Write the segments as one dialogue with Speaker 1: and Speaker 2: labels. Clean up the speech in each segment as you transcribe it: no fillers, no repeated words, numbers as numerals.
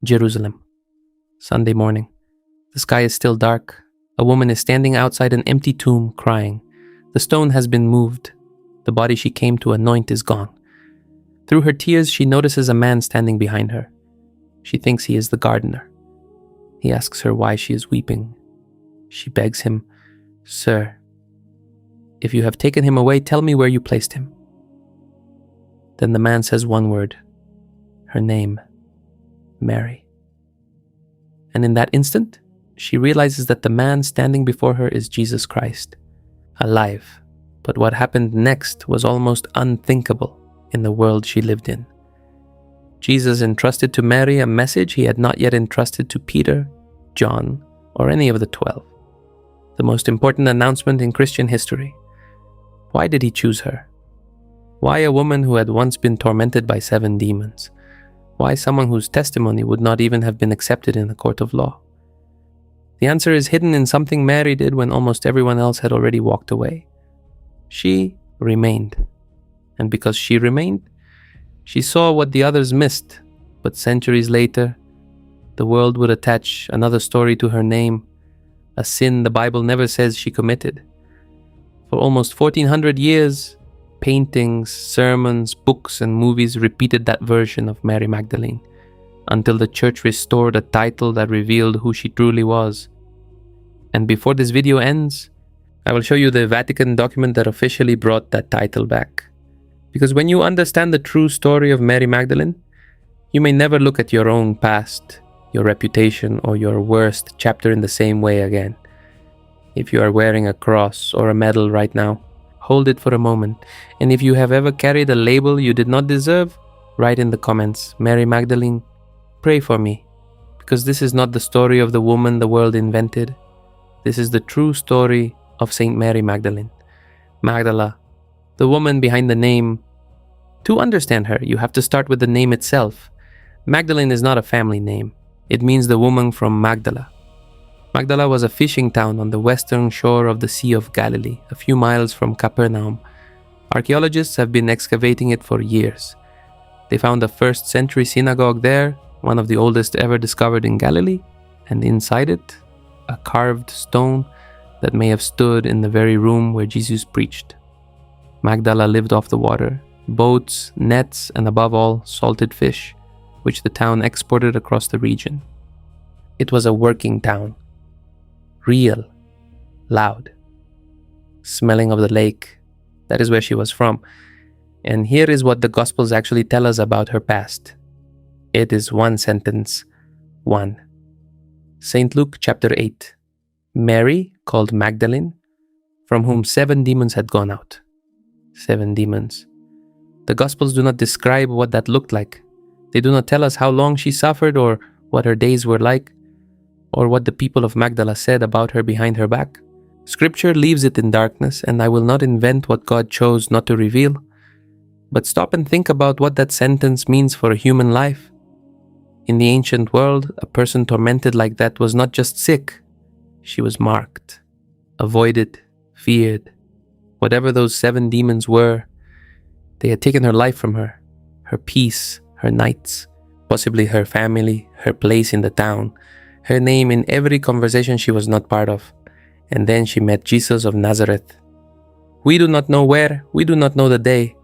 Speaker 1: Jerusalem. Sunday morning. The sky is still dark. A woman is standing outside an empty tomb crying. The stone has been moved. The body she came to anoint is gone. Through her tears, she notices a man standing behind her. She thinks he is the gardener. He asks her why she is weeping. She begs him, "Sir, if you have taken him away, tell me where you placed him." Then the man says one word, her name, Mary. And in that instant, she realizes that the man standing before her is Jesus Christ, alive. But what happened next was almost unthinkable in the world she lived in. Jesus entrusted to Mary a message he had not yet entrusted to Peter, John, or any of the 12. The most important announcement in Christian history. Why did he choose her? Why a woman who had once been tormented by 7 demons? Why someone whose testimony would not even have been accepted in a court of law? The answer is hidden in something Mary did when almost everyone else had already walked away. She remained. And because she remained, she saw what the others missed. But centuries later, the world would attach another story to her name, a sin the Bible never says she committed. For almost 1400 years, paintings, sermons, books, and movies repeated that version of Mary Magdalene, until the church restored a title that revealed who she truly was. And before this video ends, I will show you the Vatican document that officially brought that title back. Because when you understand the true story of Mary Magdalene, you may never look at your own past, your reputation, or your worst chapter in the same way again. If you are wearing a cross or a medal right now, hold it for a moment. And if you have ever carried a label you did not deserve, write in the comments, "Mary Magdalene, pray for me." Because this is not the story of the woman the world invented. This is the true story of Saint Mary Magdalene. Magdala, the woman behind the name. To understand her, you have to start with the name itself. Magdalene is not a family name. It means the woman from Magdala. Magdala was a fishing town on the western shore of the Sea of Galilee, a few miles from Capernaum. Archaeologists have been excavating it for years. They found a 1st century synagogue there, one of the oldest ever discovered in Galilee, and inside it, a carved stone that may have stood in the very room where Jesus preached. Magdala lived off the water, boats, nets, and above all, salted fish, which the town exported across the region. It was a working town. Real, loud, smelling of the lake. That is where she was from. And here is what the Gospels actually tell us about her past. It is one sentence, 1. St. Luke chapter 8. Mary, called Magdalene, from whom 7 demons had gone out. 7 demons. The Gospels do not describe what that looked like. They do not tell us how long she suffered or what her days were like, or what the people of Magdala said about her behind her back. Scripture leaves it in darkness, and I will not invent what God chose not to reveal. But stop and think about what that sentence means for a human life. In the ancient world, a person tormented like that was not just sick. She was marked, avoided, feared. Whatever those 7 demons were, they had taken her life from her, her peace, her nights, possibly her family, her place in the town, her name in every conversation she was not part of. And then she met Jesus of Nazareth. We do not know where, we do not know the day.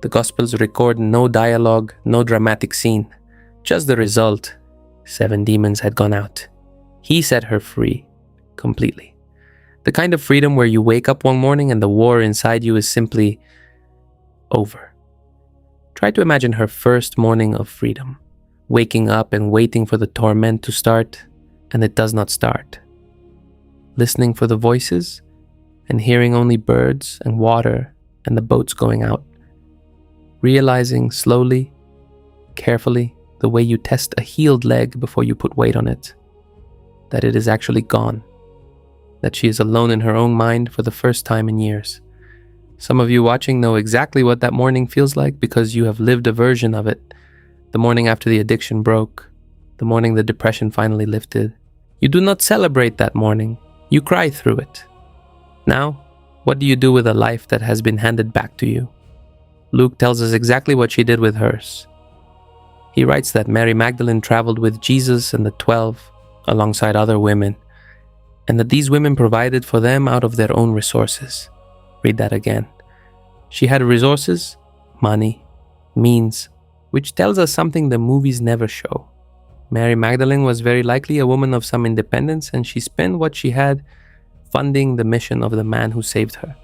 Speaker 1: The Gospels record no dialogue, no dramatic scene. Just the result. 7 demons had gone out. He set her free, completely. The kind of freedom where you wake up one morning and the war inside you is simply over. Try to imagine her first morning of freedom. Waking up and waiting for the torment to start, and it does not start. Listening for the voices, and hearing only birds and water and the boats going out. Realizing slowly, carefully, the way you test a healed leg before you put weight on it, that it is actually gone. That she is alone in her own mind for the first time in years. Some of you watching know exactly what that morning feels like because you have lived a version of it. The morning after the addiction broke, the morning the depression finally lifted. You do not celebrate that morning, you cry through it. Now, what do you do with a life that has been handed back to you? Luke tells us exactly what she did with hers. He writes that Mary Magdalene traveled with Jesus and the 12 alongside other women, and that these women provided for them out of their own resources. Read that again. She had resources, money, means, which tells us something the movies never show. Mary Magdalene was very likely a woman of some independence, and she spent what she had funding the mission of the man who saved her.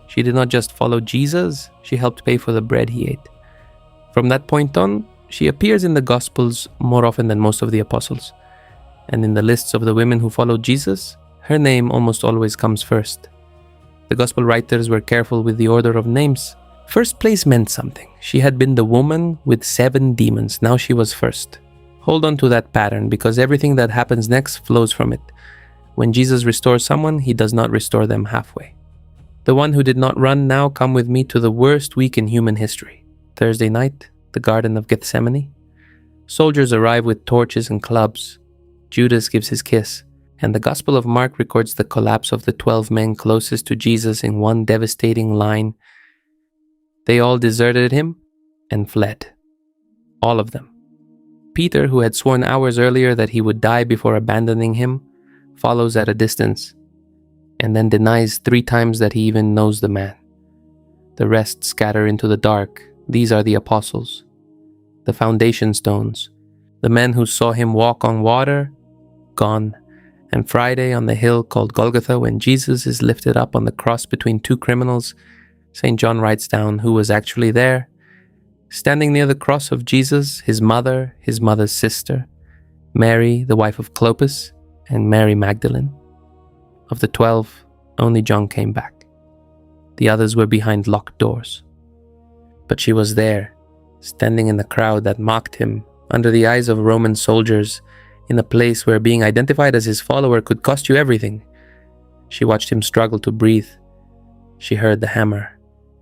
Speaker 1: She did not just follow Jesus, she helped pay for the bread he ate. From that point on, she appears in the Gospels more often than most of the apostles. And in the lists of the women who followed Jesus, her name almost always comes first. The Gospel writers were careful with the order of names. First place meant something. She had been the woman with 7 demons. Now she was first. Hold on to that pattern, because everything that happens next flows from it. When Jesus restores someone, he does not restore them halfway. The one who did not run, now come with me to the worst week in human history. Thursday night, the Garden of Gethsemane. Soldiers arrive with torches and clubs. Judas gives his kiss, and the Gospel of Mark records the collapse of the 12 men closest to Jesus in one devastating line. They all deserted him and fled. All of them. Peter, who had sworn hours earlier that he would die before abandoning him, follows at a distance, and then denies 3 times that he even knows the man. The rest scatter into the dark. These are the apostles, the foundation stones, the men who saw him walk on water, gone. And Friday on the hill called Golgotha, when Jesus is lifted up on the cross between 2 criminals, St. John writes down who was actually there. Standing near the cross of Jesus, his mother's sister, Mary, the wife of Clopas, and Mary Magdalene. Of the 12, only John came back. The others were behind locked doors. But she was there, standing in the crowd that mocked him, under the eyes of Roman soldiers, in a place where being identified as his follower could cost you everything. She watched him struggle to breathe. She heard the hammer.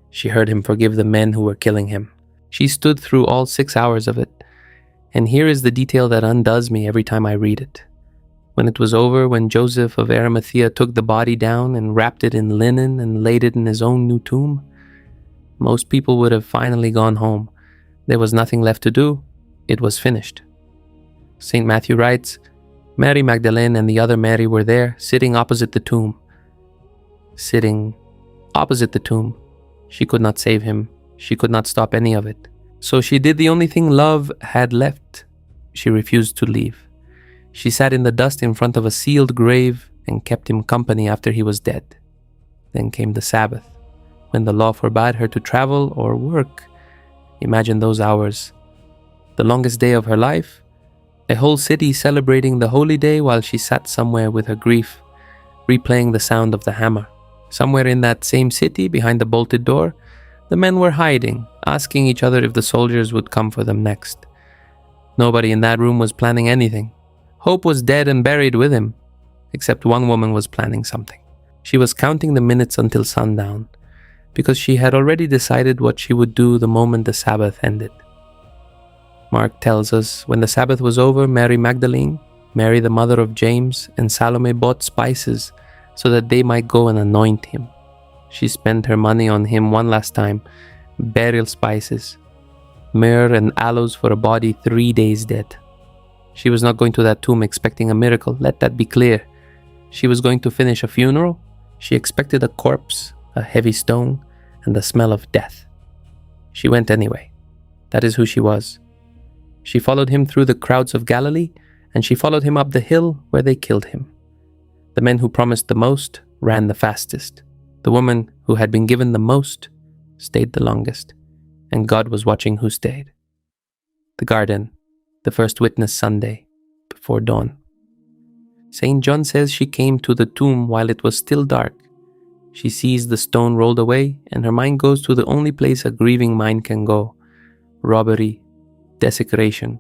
Speaker 1: She heard him forgive the men who were killing him. She stood through all 6 hours of it. And here is the detail that undoes me every time I read it. When it was over, when Joseph of Arimathea took the body down and wrapped it in linen and laid it in his own new tomb, most people would have finally gone home. There was nothing left to do. It was finished. St. Matthew writes, Mary Magdalene and the other Mary were there, sitting opposite the tomb. Sitting opposite the tomb. She could not save him. She could not stop any of it. So she did the only thing love had left. She refused to leave. She sat in the dust in front of a sealed grave and kept him company after he was dead. Then came the Sabbath, when the law forbade her to travel or work. Imagine those hours. The longest day of her life. A whole city celebrating the holy day while she sat somewhere with her grief, replaying the sound of the hammer. Somewhere in that same city, behind the bolted door, the men were hiding, asking each other if the soldiers would come for them next. Nobody in that room was planning anything. Hope was dead and buried with him, except one woman was planning something. She was counting the minutes until sundown, because she had already decided what she would do the moment the Sabbath ended. Mark tells us, when the Sabbath was over, Mary Magdalene, Mary the mother of James, and Salome bought spices so that they might go and anoint him. She spent her money on him one last time, burial spices, myrrh and aloes for a body 3 days dead. She was not going to that tomb expecting a miracle, let that be clear. She was going to finish a funeral. She expected a corpse, a heavy stone, and the smell of death. She went anyway. That is who she was. She followed him through the crowds of Galilee, and she followed him up the hill where they killed him. The men who promised the most ran the fastest. The woman who had been given the most stayed the longest, and God was watching who stayed. The garden, the first witness Sunday, before dawn. St. John says she came to the tomb while it was still dark. She sees the stone rolled away, and her mind goes to the only place a grieving mind can go: robbery, desecration.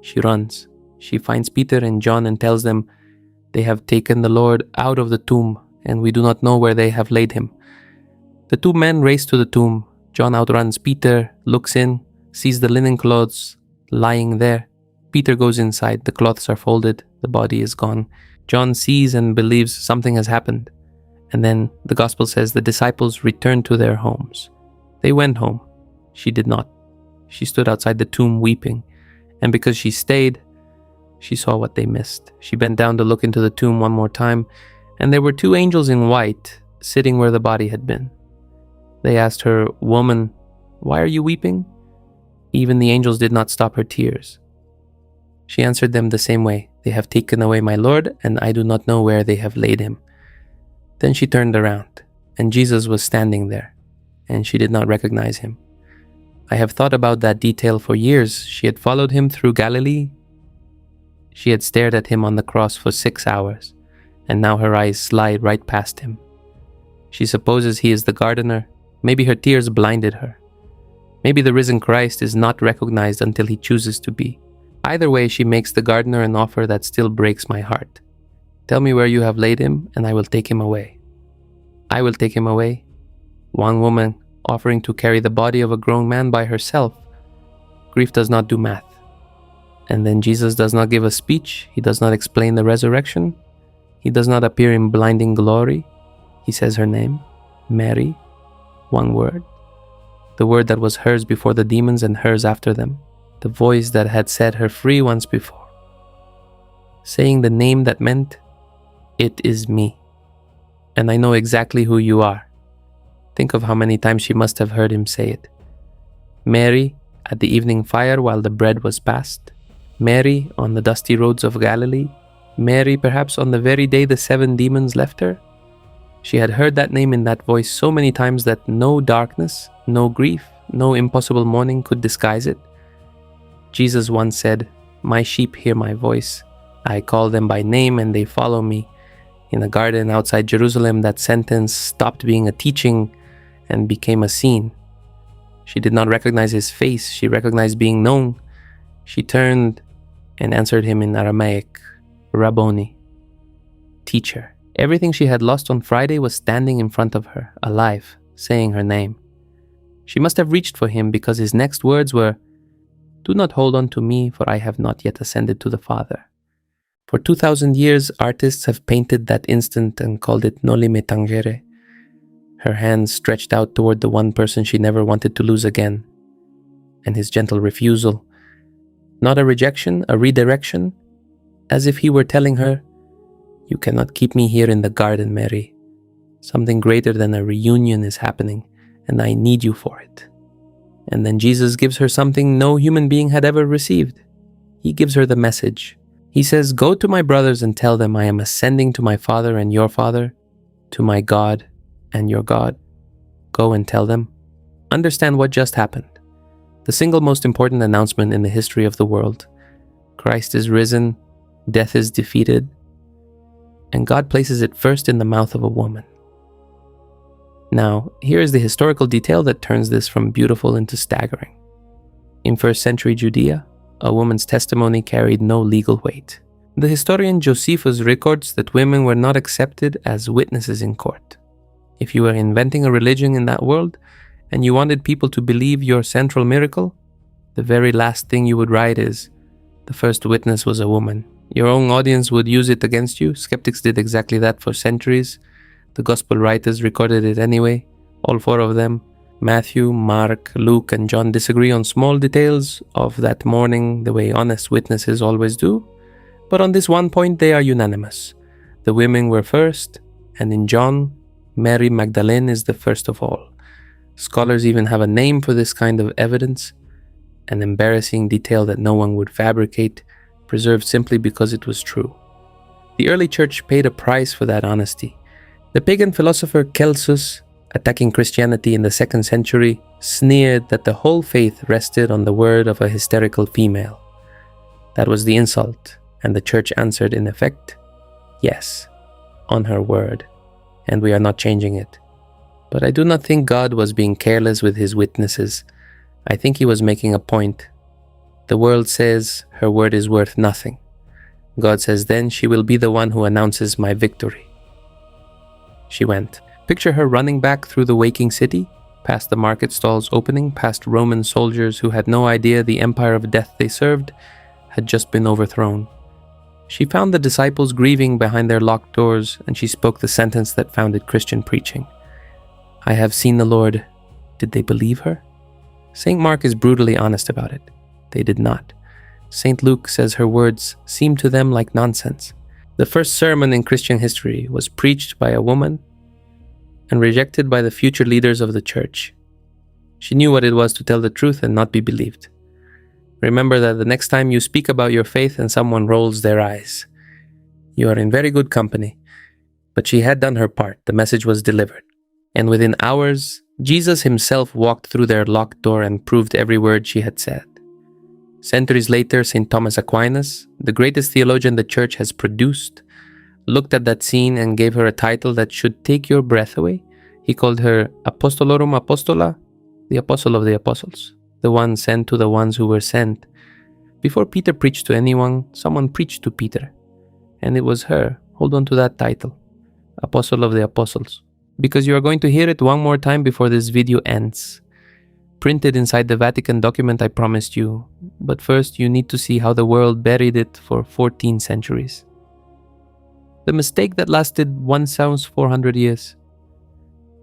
Speaker 1: She runs. She finds Peter and John and tells them, "They have taken the Lord out of the tomb, and we do not know where they have laid him." The 2 men race to the tomb. John outruns Peter, looks in, sees the linen clothes lying there. Peter goes inside. The cloths are folded. The body is gone. John sees and believes something has happened. And then the gospel says the disciples returned to their homes. They went home. She did not. She stood outside the tomb weeping. And because she stayed, she saw what they missed. She bent down to look into the tomb one more time, and there were 2 angels in white sitting where the body had been. They asked her, "Woman, why are you weeping?" Even the angels did not stop her tears. She answered them the same way. "They have taken away my Lord, and I do not know where they have laid him." Then she turned around, and Jesus was standing there, and she did not recognize him. I have thought about that detail for years. She had followed him through Galilee. She had stared at him on the cross for 6 hours, and now her eyes slide right past him. She supposes he is the gardener. Maybe her tears blinded her. Maybe the risen Christ is not recognized until he chooses to be. Either way, she makes the gardener an offer that still breaks my heart. "Tell me where you have laid him, and I will take him away." I will take him away. One woman offering to carry the body of a grown man by herself. Grief does not do math. And then Jesus does not give a speech. He does not explain the resurrection. He does not appear in blinding glory. He says her name, Mary, one word. The word that was hers before the demons and hers after them. The voice that had set her free once before. Saying the name that meant, "It is me. And I know exactly who you are." Think of how many times she must have heard him say it. Mary at the evening fire while the bread was passed. Mary on the dusty roads of Galilee. Mary perhaps on the very day the 7 demons left her. She had heard that name in that voice so many times that no darkness, no grief, no impossible mourning could disguise it. Jesus once said, "My sheep hear my voice. I call them by name and they follow me." In a garden outside Jerusalem, that sentence stopped being a teaching and became a scene. She did not recognize his face. She recognized being known. She turned and answered him in Aramaic, "Rabboni," teacher. Everything she had lost on Friday was standing in front of her, alive, saying her name. She must have reached for him because his next words were, "Do not hold on to me, for I have not yet ascended to the Father." For 2,000 years, artists have painted that instant and called it noli me tangere. Her hands stretched out toward the one person she never wanted to lose again. And his gentle refusal. Not a rejection, a redirection. As if he were telling her, "You cannot keep me here in the garden, Mary. Something greater than a reunion is happening, and I need you for it." And then Jesus gives her something no human being had ever received. He gives her the message. He says, "Go to my brothers and tell them I am ascending to my Father and your Father, to my God and your God." Go and tell them. Understand what just happened. The single most important announcement in the history of the world. Christ is risen, death is defeated, and God places it first in the mouth of a woman. Now, here is the historical detail that turns this from beautiful into staggering. In 1st century Judea, a woman's testimony carried no legal weight. The historian Josephus records that women were not accepted as witnesses in court. If you were inventing a religion in that world, and you wanted people to believe your central miracle, the very last thing you would write is, "The first witness was a woman." Your own audience would use it against you. Skeptics did exactly that for centuries. The gospel writers recorded it anyway, all 4 of them. Matthew, Mark, Luke, and John disagree on small details of that morning the way honest witnesses always do, but on this one point they are unanimous. The women were first, and in John, Mary Magdalene is the first of all. Scholars even have a name for this kind of evidence, an embarrassing detail that no one would fabricate, preserved simply because it was true. The early church paid a price for that honesty. The pagan philosopher Celsus, attacking Christianity in the 2nd century, sneered that the whole faith rested on the word of a hysterical female. That was the insult, and the church answered in effect, "Yes, on her word, and we are not changing it." But I do not think God was being careless with his witnesses. I think he was making a point. The world says her word is worth nothing. God says then she will be the one who announces my victory. She went. Picture her running back through the waking city, past the market stalls opening, past Roman soldiers who had no idea the empire of death they served had just been overthrown. She found the disciples grieving behind their locked doors, and she spoke the sentence that founded Christian preaching. "I have seen the Lord." Did they believe her? St. Mark is brutally honest about it. They did not. St. Luke says her words seemed to them like nonsense. The first sermon in Christian history was preached by a woman and rejected by the future leaders of the church. She knew what it was to tell the truth and not be believed. Remember that the next time you speak about your faith and someone rolls their eyes, you are in very good company. But she had done her part. The message was delivered. And within hours, Jesus himself walked through their locked door and proved every word she had said. Centuries later, St. Thomas Aquinas, the greatest theologian the church has produced, looked at that scene and gave her a title that should take your breath away. He called her Apostolorum Apostola, the apostle of the apostles, the one sent to the ones who were sent. Before Peter preached to anyone, someone preached to Peter. And it was her. Hold on to that title, Apostle of the Apostles, because you are going to hear it one more time before this video ends. Printed inside the Vatican document I promised you, but first you need to see how the world buried it for 14 centuries. The mistake that lasted 1,400 years.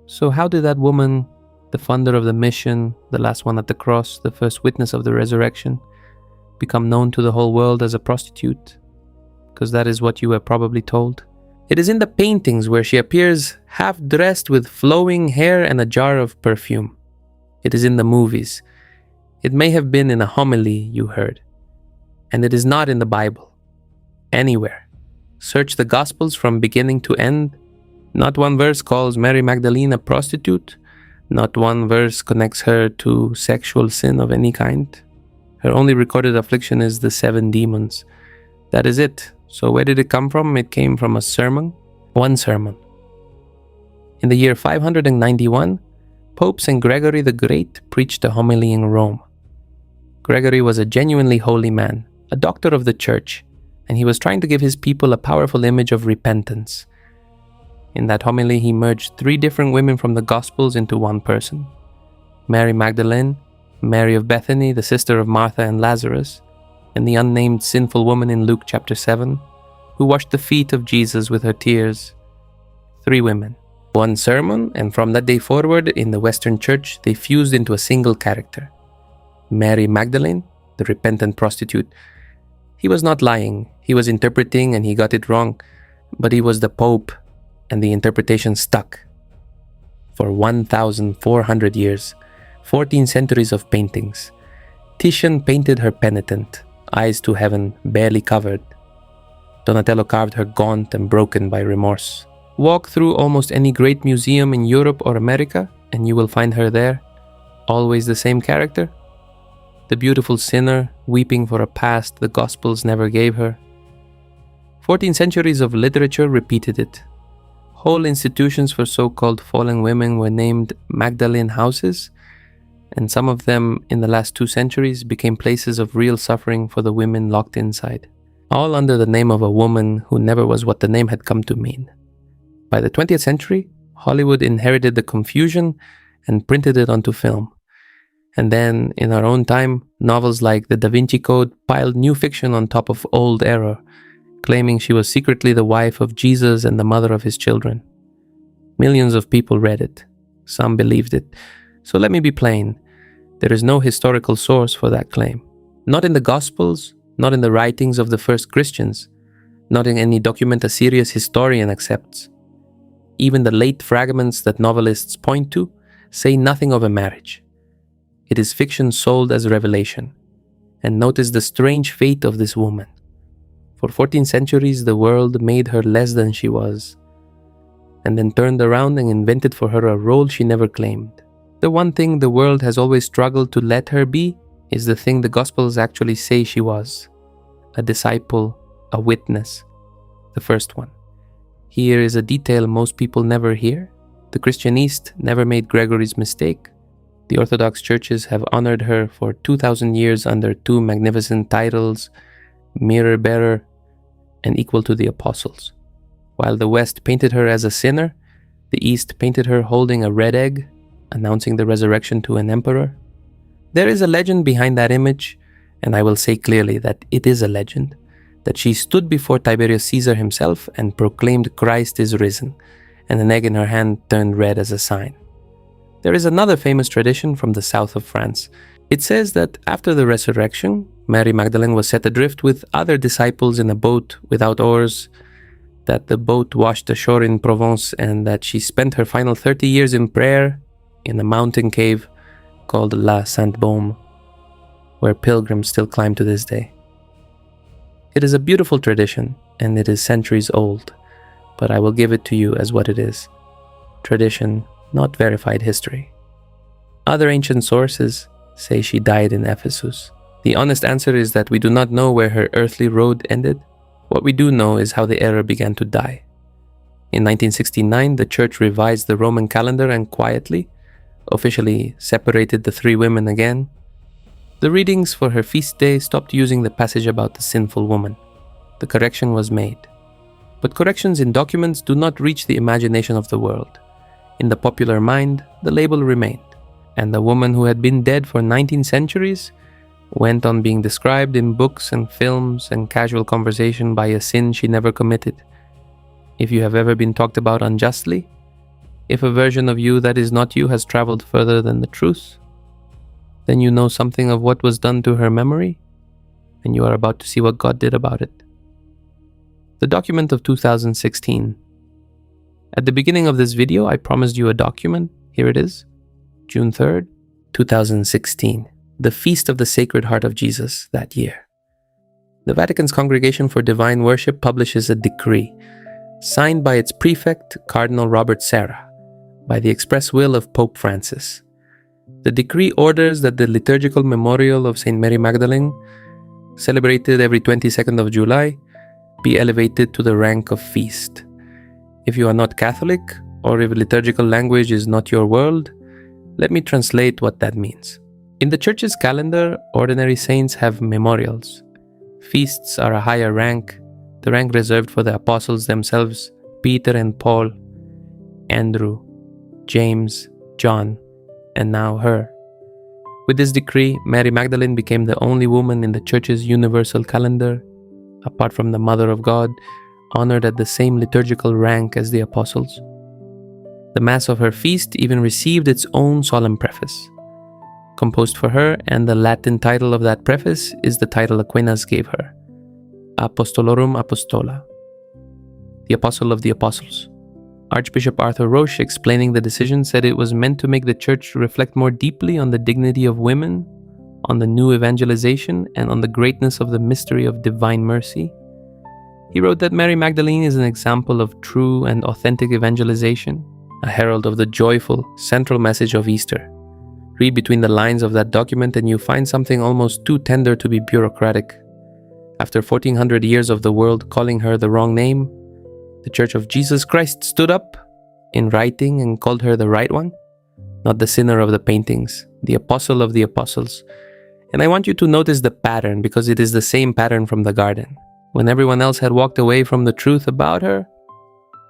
Speaker 1: So how did that woman, the founder of the mission, the last one at the cross, the first witness of the resurrection, become known to the whole world as a prostitute? Because that is what you were probably told. It is in the paintings where she appears half dressed with flowing hair and a jar of perfume. It is in the movies. It may have been in a homily you heard. And it is not in the Bible. Anywhere. Search the Gospels from beginning to end. Not one verse calls Mary Magdalene a prostitute. Not one verse connects her to sexual sin of any kind. Her only recorded affliction is the 7 demons. That is it. So where did it come from? It came from a sermon. One sermon. In the year 591, Pope St. Gregory the Great preached a homily in Rome. Gregory was a genuinely holy man, a doctor of the church, and he was trying to give his people a powerful image of repentance. In that homily, he merged 3 different women from the Gospels into one person. Mary Magdalene, Mary of Bethany, the sister of Martha and Lazarus, and the unnamed sinful woman in Luke chapter 7, who washed the feet of Jesus with her tears. 3 women. One sermon, and from that day forward, in the Western Church, they fused into a single character. Mary Magdalene, the repentant prostitute. He was not lying, he was interpreting and he got it wrong, but he was the Pope, and the interpretation stuck. For 1,400 years, 14 centuries of paintings, Titian painted her penitent, eyes to heaven, barely covered. Donatello carved her gaunt and broken by remorse. Walk through almost any great museum in Europe or America, and you will find her there, always the same character. The beautiful sinner, weeping for a past the Gospels never gave her. 14 centuries of literature repeated it. Whole institutions for so-called fallen women were named Magdalene houses, and some of them in the last 2 centuries became places of real suffering for the women locked inside. All under the name of a woman who never was what the name had come to mean. By the 20th century, Hollywood inherited the confusion and printed it onto film. And then, in our own time, novels like The Da Vinci Code piled new fiction on top of old error, claiming she was secretly the wife of Jesus and the mother of his children. Millions of people read it. Some believed it. So let me be plain. There is no historical source for that claim. Not in the Gospels, not in the writings of the first Christians, not in any document a serious historian accepts. Even the late fragments that novelists point to say nothing of a marriage. It is fiction sold as revelation. And notice the strange fate of this woman. For 14 centuries, the world made her less than she was, and then turned around and invented for her a role she never claimed. The one thing the world has always struggled to let her be is the thing the Gospels actually say she was. A disciple, a witness, the first one. Here is a detail most people never hear. The Christian East never made Gregory's mistake. The Orthodox churches have honored her for 2,000 years under 2 magnificent titles, mirror bearer and equal to the apostles. While the West painted her as a sinner, the East painted her holding a red egg, announcing the resurrection to an emperor. There is a legend behind that image, and I will say clearly that it is a legend, that she stood before Tiberius Caesar himself and proclaimed Christ is risen, and an egg in her hand turned red as a sign. There is another famous tradition from the south of France. It says that after the resurrection, Mary Magdalene was set adrift with other disciples in a boat without oars, that the boat washed ashore in Provence, and that she spent her final 30 years in prayer in a mountain cave called La Sainte-Baume, where pilgrims still climb to this day. It is a beautiful tradition, and it is centuries old, but I will give it to you as what it is: tradition, not verified history. Other ancient sources say she died in Ephesus. The honest answer is that we do not know where her earthly road ended. What we do know is how the error began to die. In 1969, the church revised the Roman calendar and quietly, officially separated the three women again. The readings for her feast day stopped using the passage about the sinful woman. The correction was made. But corrections in documents do not reach the imagination of the world. In the popular mind, the label remained, and the woman who had been dead for 19 centuries went on being described in books and films and casual conversation by a sin she never committed. If you have ever been talked about unjustly, if a version of you that is not you has traveled further than the truth, then you know something of what was done to her memory, and you are about to see what God did about it. The document of 2016. At the beginning of this video, I promised you a document. Here it is, June 3rd, 2016. The Feast of the Sacred Heart of Jesus that year. The Vatican's Congregation for Divine Worship publishes a decree, signed by its prefect, Cardinal Robert Sarah, by the express will of Pope Francis. The decree orders that the liturgical memorial of St. Mary Magdalene, celebrated every 22nd of July, be elevated to the rank of feast. If you are not Catholic, or if liturgical language is not your world, let me translate what that means. In the Church's calendar, ordinary saints have memorials. Feasts are a higher rank, the rank reserved for the apostles themselves, Peter and Paul, Andrew, James, John, and now her. With this decree, Mary Magdalene became the only woman in the Church's universal calendar, apart from the Mother of God, honored at the same liturgical rank as the apostles. The Mass of her feast even received its own solemn preface, composed for her, and the Latin title of that preface is the title Aquinas gave her, Apostolorum Apostola, the Apostle of the Apostles. Archbishop Arthur Roche, explaining the decision, said it was meant to make the Church reflect more deeply on the dignity of women, on the new evangelization, and on the greatness of the mystery of divine mercy. He wrote that Mary Magdalene is an example of true and authentic evangelization, a herald of the joyful, central message of Easter. Read between the lines of that document and you find something almost too tender to be bureaucratic. After 1400 years of the world calling her the wrong name, the Church of Jesus Christ stood up in writing and called her the right one, not the sinner of the paintings, the apostle of the apostles. And I want you to notice the pattern, because it is the same pattern from the garden. When everyone else had walked away from the truth about her,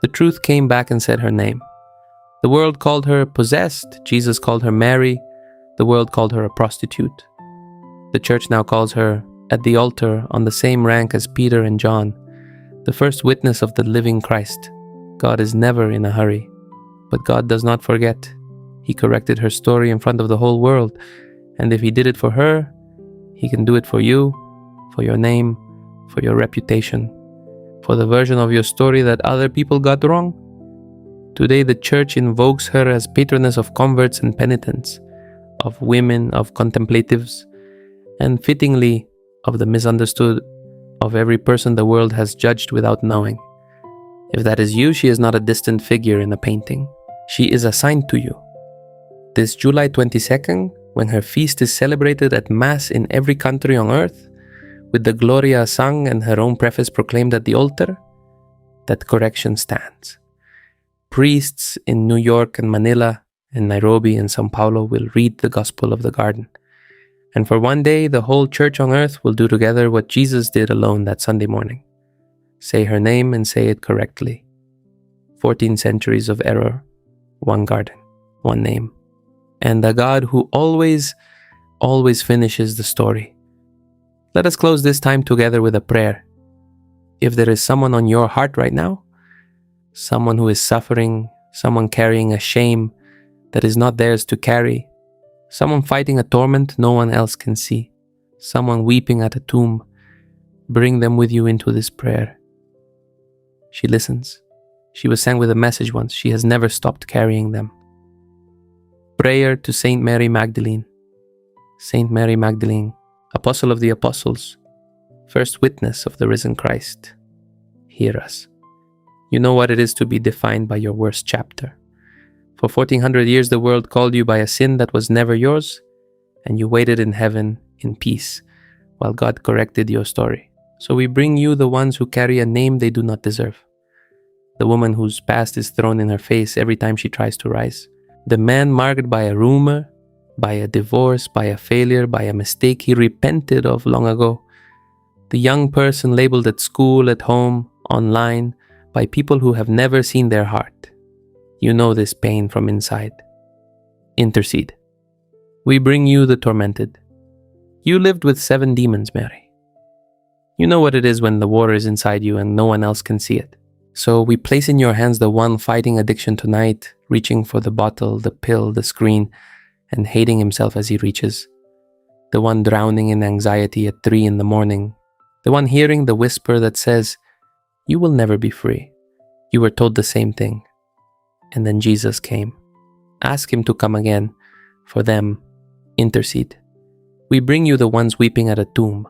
Speaker 1: the truth came back and said her name. The world called her possessed, Jesus called her Mary, the world called her a prostitute. The Church now calls her at the altar on the same rank as Peter and John, the first witness of the living Christ. God is never in a hurry, but God does not forget. He corrected her story in front of the whole world, and if He did it for her, He can do it for you, for your name, for your reputation, for the version of your story that other people got wrong. Today the Church invokes her as patroness of converts and penitents, of women, of contemplatives, and fittingly of the misunderstood, of every person the world has judged without knowing. If that is you, she is not a distant figure in a painting. She is assigned to you. This July 22nd, when her feast is celebrated at Mass in every country on earth, with the Gloria sung and her own preface proclaimed at the altar, that correction stands. Priests in New York and Manila and Nairobi and Sao Paulo will read the Gospel of the Garden. And for one day, the whole church on earth will do together what Jesus did alone that Sunday morning. Say her name and say it correctly. 14 centuries of error, one garden, one name. And a God who always finishes the story. Let us close this time together with a prayer. If there is someone on your heart right now, someone who is suffering, someone carrying a shame that is not theirs to carry, Someone fighting a torment no one else can see. Someone weeping at a tomb. Bring them with you into this prayer. She listens. She was sent with a message once. She has never stopped carrying them. Prayer to Saint Mary Magdalene. Saint Mary Magdalene, Apostle of the Apostles, first witness of the risen Christ, hear us. You know what it is to be defined by your worst chapter. For 1400 years the world called you by a sin that was never yours, and you waited in heaven in peace while God corrected your story. So we bring you the ones who carry a name they do not deserve. The woman whose past is thrown in her face every time she tries to rise. The man marked by a rumor, by a divorce, by a failure, by a mistake he repented of long ago. The young person labeled at school, at home, online, by people who have never seen their heart. You know this pain from inside. Intercede. We bring you the tormented. You lived with 7 demons, Mary. You know what it is when the war is inside you and no one else can see it. So we place in your hands the one fighting addiction tonight, reaching for the bottle, the pill, the screen, and hating himself as he reaches. The one drowning in anxiety at 3 in the morning. The one hearing the whisper that says, "You will never be free. You were told the same thing." And then Jesus came. Ask him to come again. For them, intercede. We bring you the ones weeping at a tomb.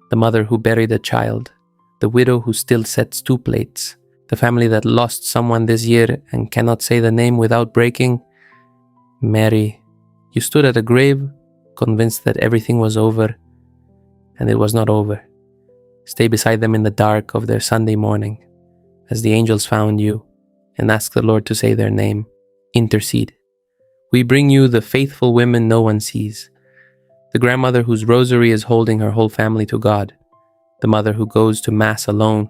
Speaker 1: The mother who buried a child. The widow who still sets 2 plates. The family that lost someone this year and cannot say the name without breaking. Mary, you stood at a grave, convinced that everything was over, and it was not over. Stay beside them in the dark of their Sunday morning, as the angels found you, and ask the Lord to say their name. Intercede. We bring you the faithful women no one sees. The grandmother whose rosary is holding her whole family to God. The mother who goes to Mass alone,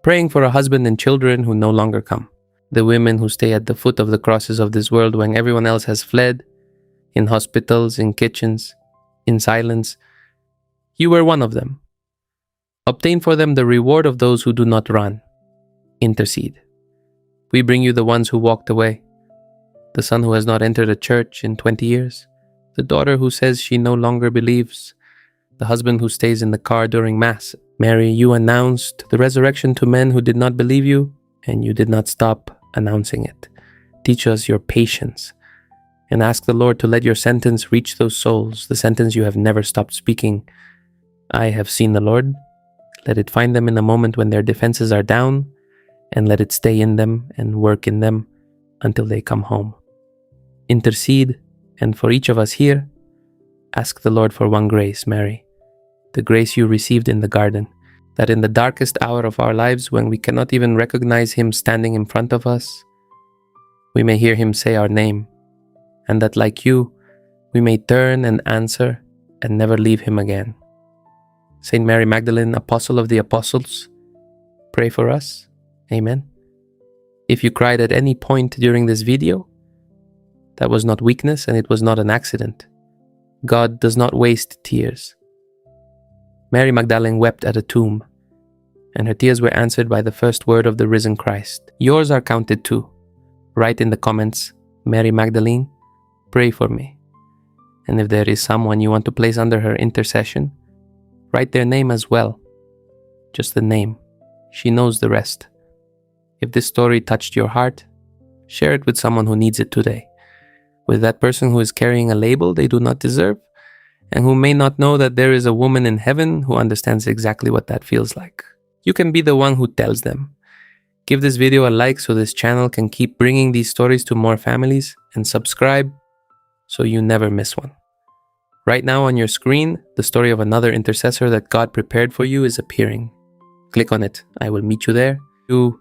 Speaker 1: praying for a husband and children who no longer come. The women who stay at the foot of the crosses of this world when everyone else has fled, in hospitals, in kitchens, in silence. You were one of them. Obtain for them the reward of those who do not run. Intercede. We bring you the ones who walked away. The son who has not entered a church in 20 years. The daughter who says she no longer believes. The husband who stays in the car during Mass. Mary, you announced the resurrection to men who did not believe you, and you did not stop announcing it. Teach us your patience, and ask the Lord to let your sentence reach those souls, the sentence you have never stopped speaking. I have seen the Lord. Let it find them in the moment when their defenses are down, and let it stay in them and work in them until they come home. Intercede, and for each of us here, ask the Lord for one grace, Mary. The grace you received in the garden, that in the darkest hour of our lives, when we cannot even recognize him standing in front of us, we may hear him say our name, and that like you, we may turn and answer and never leave him again. Saint Mary Magdalene, Apostle of the Apostles, pray for us. Amen. If you cried at any point during this video, that was not weakness and it was not an accident. God does not waste tears. Mary Magdalene wept at a tomb, and her tears were answered by the first word of the risen Christ. Yours are counted too. Write in the comments, Mary Magdalene, pray for me. And if there is someone you want to place under her intercession, write their name as well. Just the name. She knows the rest. If this story touched your heart, share it with someone who needs it today. With that person who is carrying a label they do not deserve, and who may not know that there is a woman in heaven who understands exactly what that feels like. You can be the one who tells them. Give this video a like so this channel can keep bringing these stories to more families, and subscribe so you never miss one. Right now on your screen, the story of another intercessor that God prepared for you is appearing. Click on it. I will meet you there. You